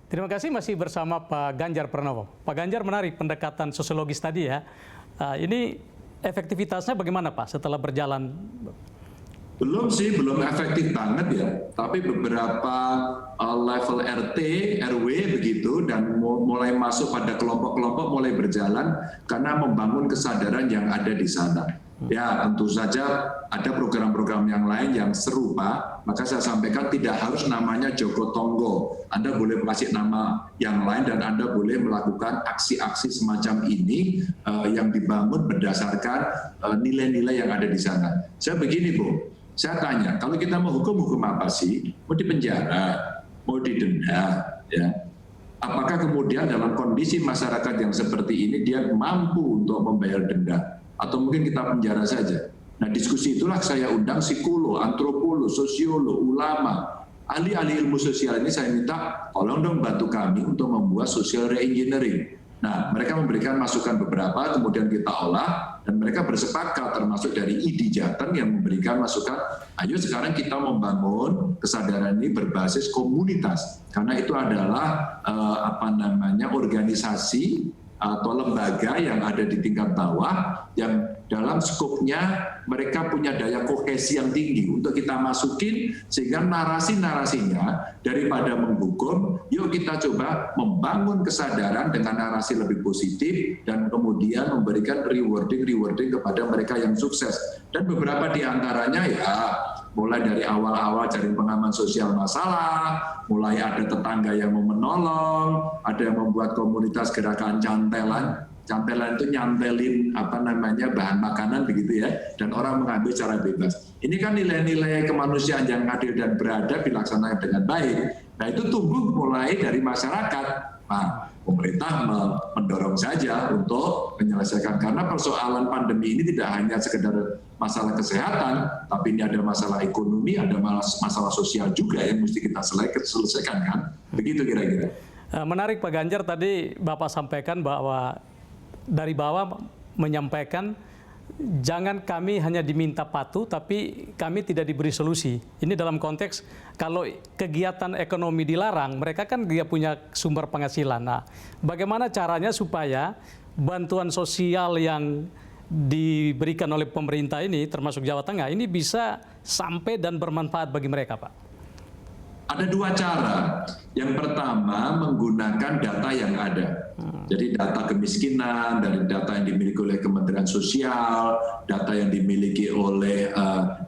Terima kasih masih bersama Pak Ganjar Pranowo. Pak Ganjar, menarik pendekatan sosiologis tadi ya. Ini efektivitasnya bagaimana Pak setelah berjalan? Belum sih, belum efektif banget ya. Tapi beberapa level RT, RW begitu, dan mulai masuk pada kelompok-kelompok mulai berjalan karena membangun kesadaran yang ada di sana. Ya, tentu saja ada program-program yang lain yang serupa, maka saya sampaikan tidak harus namanya Joko Tonggo. Anda boleh kasih nama yang lain dan Anda boleh melakukan aksi-aksi semacam ini yang dibangun berdasarkan nilai-nilai yang ada di sana. Saya begini, Bu. Saya tanya, kalau kita mau hukum apa sih? Mau dipenjara, mau didenda, ya? Apakah kemudian dalam kondisi masyarakat yang seperti ini dia mampu untuk membayar denda? Atau mungkin kita penjara saja? Nah, diskusi itulah saya undang psikolog, antropolog, sosiolog, ulama, ahli-ahli ilmu sosial ini saya minta tolong dong bantu kami untuk membuat social reengineering. Nah, mereka memberikan masukan beberapa, kemudian kita olah, dan mereka bersepakat termasuk dari ID Jateng yang memberikan masukan, ayo sekarang kita membangun kesadaran ini berbasis komunitas, karena itu adalah organisasi atau lembaga yang ada di tingkat bawah yang dalam skopnya mereka punya daya kohesi yang tinggi untuk kita masukin sehingga narasi-narasinya daripada menghukum, yuk kita coba membangun kesadaran dengan narasi lebih positif dan kemudian memberikan rewarding kepada mereka yang sukses. Dan beberapa di antaranya ya mulai dari awal-awal jaring pengaman sosial masalah, mulai ada tetangga yang mau menolong, ada yang membuat komunitas gerakan cantelan. Cantelan itu nyantelin bahan makanan begitu ya, dan orang mengambil secara bebas. Ini kan nilai-nilai kemanusiaan yang adil dan beradab dilaksanakan dengan baik. Nah, itu tumbuh mulai dari masyarakat. Nah, pemerintah mendorong saja untuk menyelesaikan, karena persoalan pandemi ini tidak hanya sekedar masalah kesehatan, tapi ini ada masalah ekonomi, ada masalah sosial juga yang mesti kita selesaikan kan. Begitu kira-kira. Menarik Pak Ganjar, tadi Bapak sampaikan bahwa dari bawah menyampaikan jangan kami hanya diminta patuh tapi kami tidak diberi solusi. Ini dalam konteks kalau kegiatan ekonomi dilarang, mereka kan dia punya sumber penghasilan. Nah, bagaimana caranya supaya bantuan sosial yang diberikan oleh pemerintah ini termasuk Jawa Tengah ini bisa sampai dan bermanfaat bagi mereka, Pak? Ada dua cara. Yang pertama menggunakan data yang ada. Jadi data kemiskinan, dari data yang dimiliki oleh Kementerian Sosial, data yang dimiliki oleh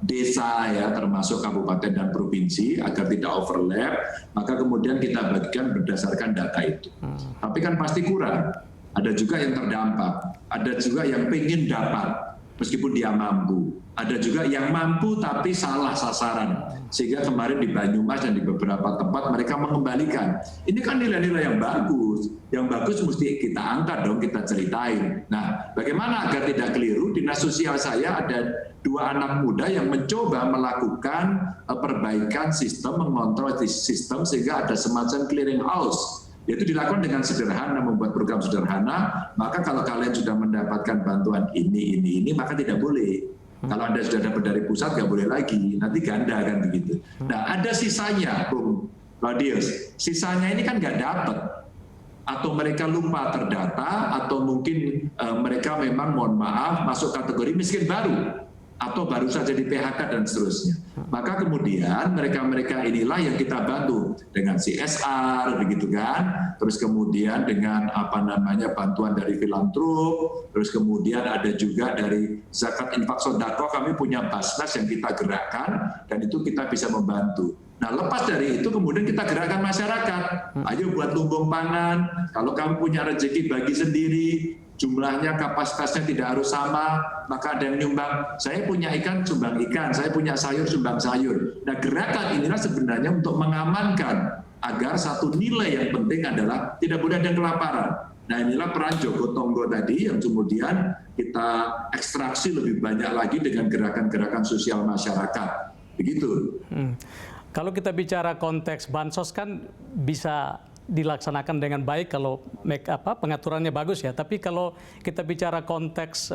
desa ya, termasuk kabupaten dan provinsi agar tidak overlap, maka kemudian kita bagikan berdasarkan data itu. Tapi kan pasti kurang. Ada juga yang terdampak, ada juga yang pengen dapat meskipun dia mampu. Ada juga yang mampu tapi salah sasaran. Sehingga kemarin di Banyumas dan di beberapa tempat mereka mengembalikan. Ini kan nilai-nilai yang bagus. Yang bagus mesti kita angkat dong, kita ceritain. Nah, bagaimana agar tidak keliru? Dinas sosial saya ada 2 anak muda yang mencoba melakukan perbaikan sistem, mengontrol sistem sehingga ada semacam clearing house. Itu dilakukan dengan sederhana, membuat program sederhana, maka kalau kalian sudah mendapatkan bantuan ini, maka tidak boleh. Kalau Anda sudah dapat dari pusat, nggak boleh lagi, nanti ganda kan begitu. Nah, ada sisanya, Bung Claudius, sisanya ini kan nggak dapat. Atau mereka lupa terdata, atau mungkin mereka memang, mohon maaf, masuk kategori miskin baru. Atau baru saja di PHK dan seterusnya. Maka kemudian mereka-mereka inilah yang kita bantu dengan CSR, begitu kan. Terus kemudian dengan bantuan dari filantrop, terus kemudian ada juga dari zakat infak sodako, kami punya basnas yang kita gerakkan, dan itu kita bisa membantu. Nah, lepas dari itu kemudian kita gerakkan masyarakat. Ayo buat lumbung pangan, kalau kamu punya rezeki bagi sendiri, jumlahnya, kapasitasnya tidak harus sama, maka ada yang nyumbang, saya punya ikan, sumbang ikan, saya punya sayur, sumbang sayur. Nah, gerakan inilah sebenarnya untuk mengamankan agar satu nilai yang penting adalah tidak boleh ada kelaparan. Nah, inilah peran Joko Tonggo tadi yang kemudian kita ekstraksi lebih banyak lagi dengan gerakan-gerakan sosial masyarakat. Begitu. Kalau kita bicara konteks bansos kan bisa dilaksanakan dengan baik kalau pengaturannya bagus ya. Tapi kalau kita bicara konteks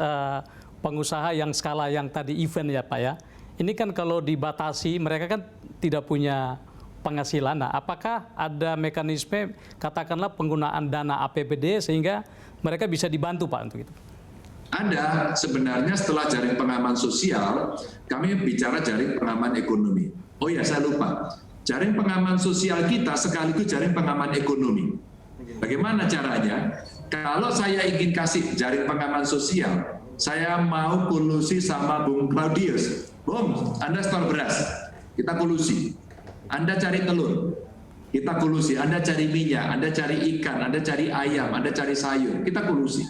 pengusaha yang skala yang tadi event ya Pak ya, ini kan kalau dibatasi mereka kan tidak punya penghasilan. Nah, apakah ada mekanisme katakanlah penggunaan dana APBD sehingga mereka bisa dibantu Pak untuk itu? Ada, sebenarnya setelah jaring pengaman sosial, kami bicara jaring pengaman ekonomi. Oh ya, saya lupa. Jaring pengaman sosial kita sekaligus jaring pengaman ekonomi. Bagaimana caranya? Kalau saya ingin kasih jaring pengaman sosial, saya mau kolusi sama Bung Claudius. Bung, Anda stor beras, kita kolusi. Anda cari telur, kita kolusi. Anda cari minyak, Anda cari ikan, Anda cari ayam, Anda cari sayur, kita kolusi.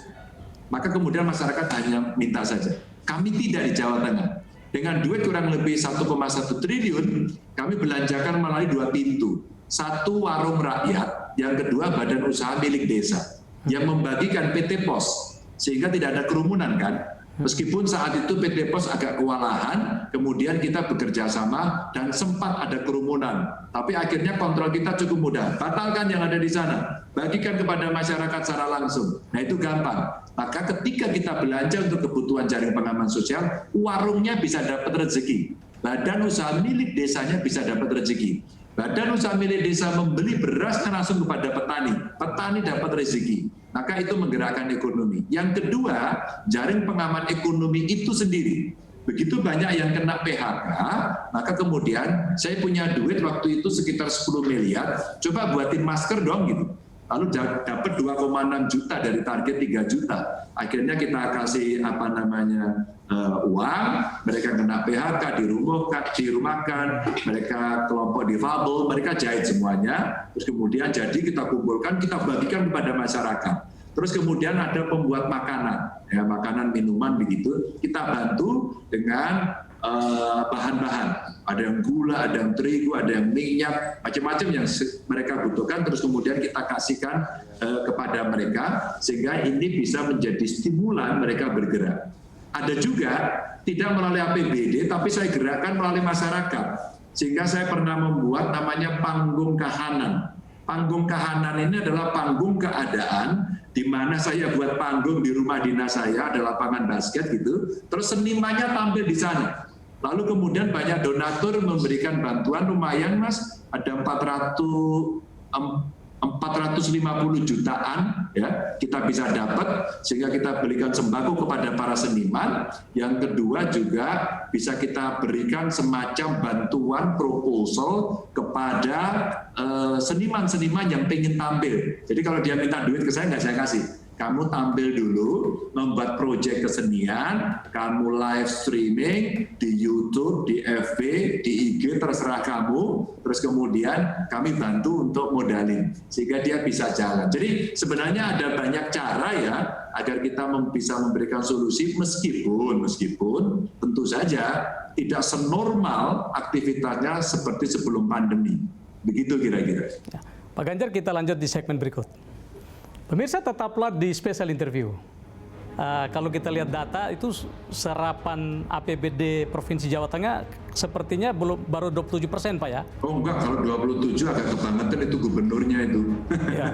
Maka kemudian masyarakat hanya minta saja. Kami tidak di Jawa Tengah. Dengan duit kurang lebih 1,1 triliun, kami belanjakan melalui 2 pintu. Satu, warung rakyat, yang kedua badan usaha milik desa yang membagikan PT Pos, sehingga tidak ada kerumunan kan. Meskipun saat itu PT Pos agak kewalahan, kemudian kita bekerja sama dan sempat ada kerumunan. Tapi akhirnya kontrol kita cukup mudah. Batalkan yang ada di sana, bagikan kepada masyarakat secara langsung. Nah itu gampang. Maka ketika kita belanja untuk kebutuhan jaring pengaman sosial, warungnya bisa dapat rezeki. Badan usaha milik desanya bisa dapat rezeki. Badan usaha milik desa membeli berasnya langsung kepada petani. Petani dapat rezeki. Maka itu menggerakkan ekonomi. Yang kedua, jaring pengaman ekonomi itu sendiri. Begitu banyak yang kena PHK, maka kemudian saya punya duit waktu itu sekitar 10 miliar, coba buatin masker dong gitu. Lalu dapat 2,6 juta dari target 3 juta. Akhirnya kita kasih uang, mereka kena PHK, dirumahkan, mereka kelompok difabel, mereka jahit semuanya. Terus kemudian jadi kita kumpulkan, kita bagikan kepada masyarakat. Terus kemudian ada pembuat makanan, ya makanan minuman begitu, kita bantu dengan bahan-bahan. Ada yang gula, ada yang terigu, ada yang minyak, macam-macam yang mereka butuhkan. Terus kemudian kita kasihkan kepada mereka, sehingga ini bisa menjadi stimulan mereka bergerak. Ada juga tidak melalui APBD, tapi saya gerakkan melalui masyarakat. Sehingga saya pernah membuat namanya panggung kahanan. Panggung kahanan ini adalah panggung keadaan, di mana saya buat panggung di rumah dinas saya, ada lapangan basket gitu. Terus senimannya tampil di sana. Lalu kemudian banyak donatur memberikan bantuan, lumayan Mas, ada 450 jutaan ya kita bisa dapat, sehingga kita berikan sembako kepada para seniman. Yang kedua juga bisa kita berikan semacam bantuan proposal kepada seniman-seniman yang pengen tampil. Jadi kalau dia minta duit ke saya, nggak saya kasih. Kamu tampil dulu, membuat proyek kesenian, kamu live streaming di YouTube, di FB, di IG, terserah kamu. Terus kemudian kami bantu untuk modalin, sehingga dia bisa jalan. Jadi sebenarnya ada banyak cara ya, agar kita bisa memberikan solusi meskipun tentu saja tidak senormal aktivitasnya seperti sebelum pandemi. Begitu kira-kira. Ya. Pak Ganjar, kita lanjut di segmen berikut. Pemirsa, tetaplah di Special Interview. Kalau kita lihat data, itu serapan APBD Provinsi Jawa Tengah sepertinya baru 27% Pak ya? Oh enggak, kalau 27 agak kebangetan, itu gubernurnya itu. Ya.